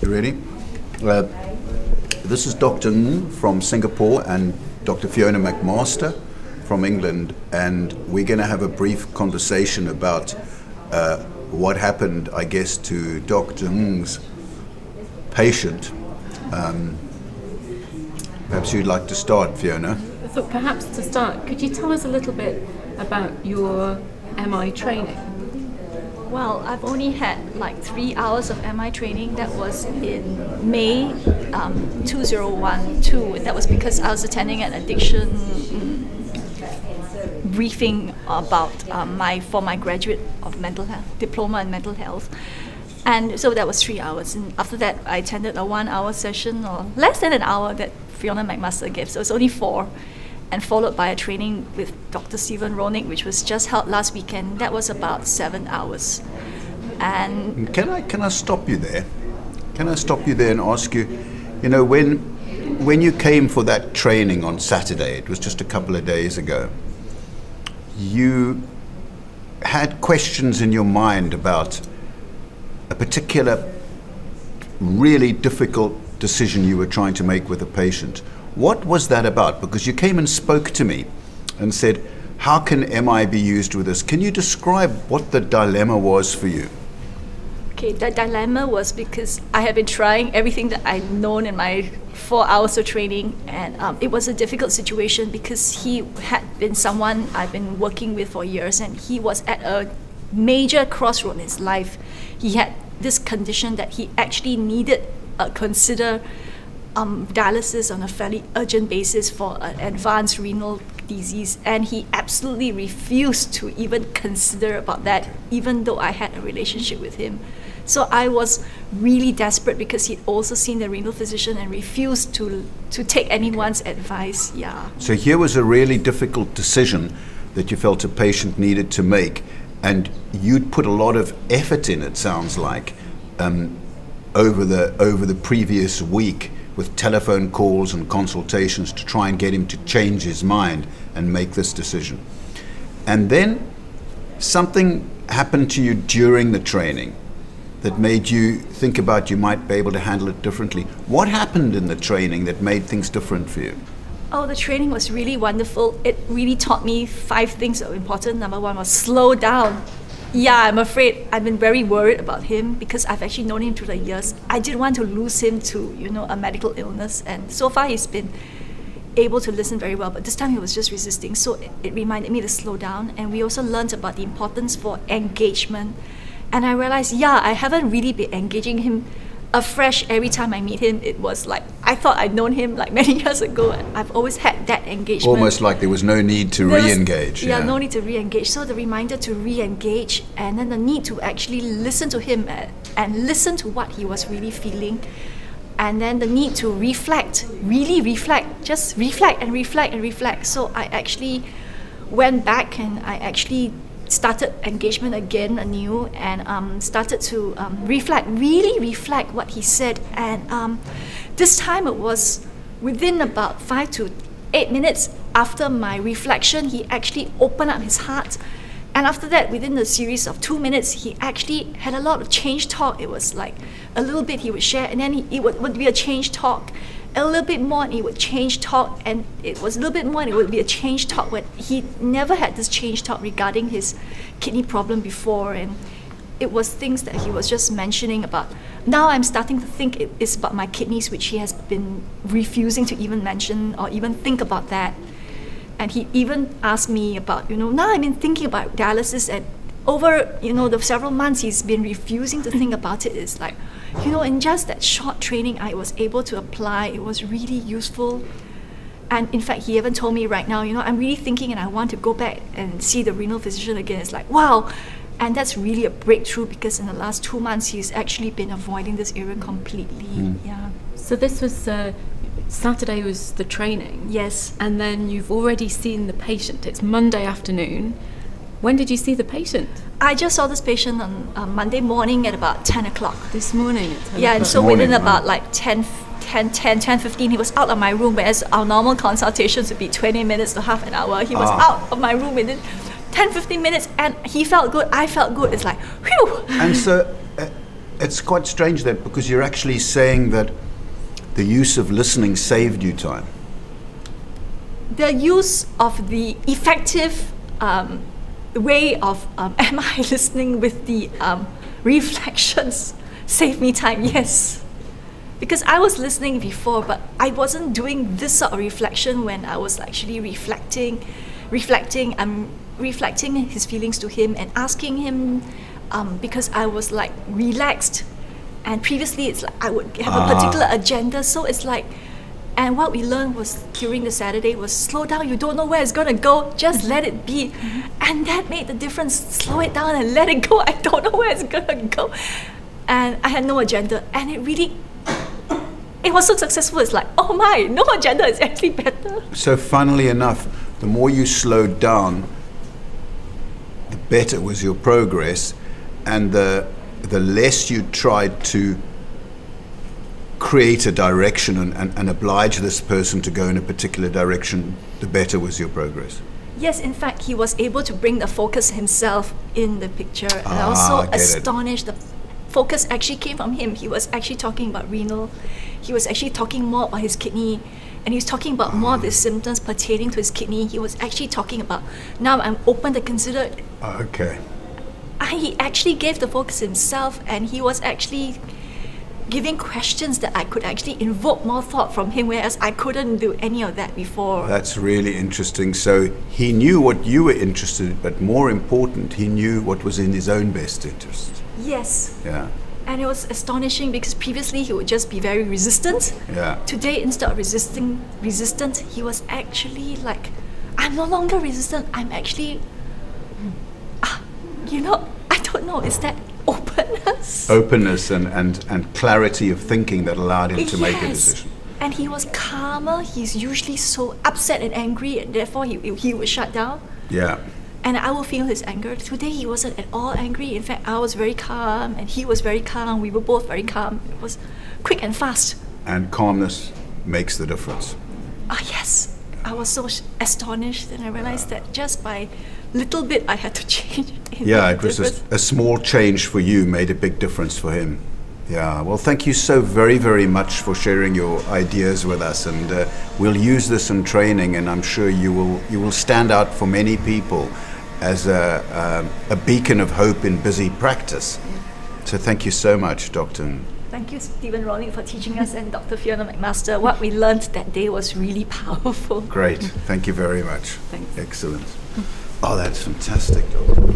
you ready? This is Dr. Ng from Singapore and Dr. Fiona McMaster from England, and we're going to have a brief conversation about what happened, I guess, to Dr. Ng's patient. Perhaps you'd like to start, Fiona. I thought perhaps to start, could you tell us a little bit about your MI training? Well, I've only had like 3 hours of MI training. That was in May 2012, and that was because I was attending an addiction briefing about for my graduate of mental health diploma in mental health. And so that was 3 hours, and after that I attended a 1 hour session, or less than an hour, that Fiona McMaster gave, so it's only 4, and followed by a training with Dr. Rollnick, which was just held last weekend. That was about 7 hours. And can I stop you there? Can I stop you there and ask you, you know, when you came for that training on Saturday, it was just a couple of days ago, you had questions in your mind about a particular really difficult decision you were trying to make with a patient. What was that about? Because you came and spoke to me and said, how can MI be used with this? Can you describe what the dilemma was for you? Okay, the dilemma was because I had been trying everything that I'd known in my 4 hours of training, and it was a difficult situation because he had been someone I've been working with for years, and he was at a major crossroad in his life. He had this condition that he actually needed consider dialysis on a fairly urgent basis for an advanced renal disease, and he absolutely refused to even consider about that, even though I had a relationship with him. So I was really desperate because he'd also seen the renal physician and refused to take anyone's advice. Yeah. So here was a really difficult decision that you felt a patient needed to make, and you'd put a lot of effort in, it sounds like, over the previous week, with telephone calls and consultations to try and get him to change his mind and make this decision. And then something happened to you during the training that made you think about you might be able to handle it differently. What happened in the training that made things different for you? Oh, the training was really wonderful. It really taught me 5 things that were important. Number 1 was slow down. Yeah, I'm afraid I've been very worried about him because I've actually known him through the years. I didn't want to lose him to, you know, a medical illness, and so far he's been able to listen very well, but this time he was just resisting. So it reminded me to slow down, and we also learned about the importance for engagement. And I realized, yeah, I haven't really been engaging him afresh every time I meet him. It was like, I thought I'd known him like many years ago, and I've always had that engagement. Almost like there was no need to re-engage. Yeah, no need to re-engage. So the reminder to re-engage, and then the need to actually listen to him and listen to what he was really feeling. And then the need to reflect, really reflect, just reflect and reflect and reflect. So I actually went back and I actually started engagement again anew, and started to really reflect what he said. And this time it was within about 5 to 8 minutes after my reflection, he actually opened up his heart. And after that, within a series of 2 minutes, he actually had a lot of change talk. It was like a little bit he would share, and then it would be a change talk. A little bit more and he would change talk, and it was a little bit more and it would be a change talk, when he never had this change talk regarding his kidney problem before. And it was things that he was just mentioning about. Now I'm starting to think it is about my kidneys, which he has been refusing to even mention or even think about that. And he even asked me about, you know, now I've been thinking about dialysis, and over, you know, the several months he's been refusing to think about it. It's like, you know, in just that short training I was able to apply. It was really useful. And in fact, he even told me right now, you know, I'm really thinking and I want to go back and see the renal physician again. It's like, wow. And that's really a breakthrough, because in the last 2 months he's actually been avoiding this area completely. Yeah. So this was Saturday was the training. Yes. And then you've already seen the patient. It's Monday afternoon. When did you see the patient? I just saw this patient on Monday morning at about 10 o'clock. This morning at 10 Yeah, o'clock. and so within about like 10:15, he was out of my room, whereas our normal consultations would be 20 minutes to half an hour. He was out of my room within 10-15 minutes, and he felt good, I felt good. It's like, whew. And so it's quite strange that, because you're actually saying that the use of listening saved you time. The use of the effective way of am I listening with the reflections saved me time, yes. Because I was listening before, but I wasn't doing this sort of reflection when I was actually reflecting his feelings to him and asking him, because I was like relaxed. And previously it's like I would have a particular agenda, so it's like, and what we learned was during the Saturday was slow down, you don't know where it's gonna go, just let it be. And that made the difference. Slow it down and let it go. I don't know where it's gonna go. And I had no agenda, and it was so successful. It's like, oh my, no agenda is actually better. So funnily enough, the more you slowed down, the better was your progress, and the less you tried to create a direction and oblige this person to go in a particular direction, the better was your progress. Yes, in fact, he was able to bring the focus himself in the picture. And I was so astonished. The focus actually came from him. He was actually talking about renal. He was actually talking more about his kidney. And he was talking about more of the symptoms pertaining to his kidney. He was actually talking about, now I'm open to consider. Okay. He actually gave the focus himself, and he was actually giving questions that I could actually invoke more thought from him, whereas I couldn't do any of that before. That's really interesting. So he knew what you were interested in, but more important, he knew what was in his own best interest. Yes. Yeah. And it was astonishing because previously he would just be very resistant. Yeah. Today, instead of resistant, he was actually like, I'm no longer resistant, I'm actually, I don't know, is that openness? Openness and clarity of thinking that allowed him to make a decision. And he was calmer. He's usually so upset and angry, and therefore he would shut down. Yeah. And I will feel his anger. Today he wasn't at all angry. In fact, I was very calm, and he was very calm. We were both very calm. It was quick and fast. And calmness makes the difference. Yes. I was so astonished, and I realized that just by little bit I had to change. Yeah, it was a small change for you made a big difference for him. Yeah, well, thank you so very, very much for sharing your ideas with us, and we'll use this in training, and I'm sure you will stand out for many people as a beacon of hope in busy practice. So thank you so much, Doctor. Thank you, Stephen Rollnick, for teaching us, and Dr. Fiona McMaster. What we learned that day was really powerful. Great. Thank you very much. Thanks. Excellent. Oh, that's fantastic, Doctor.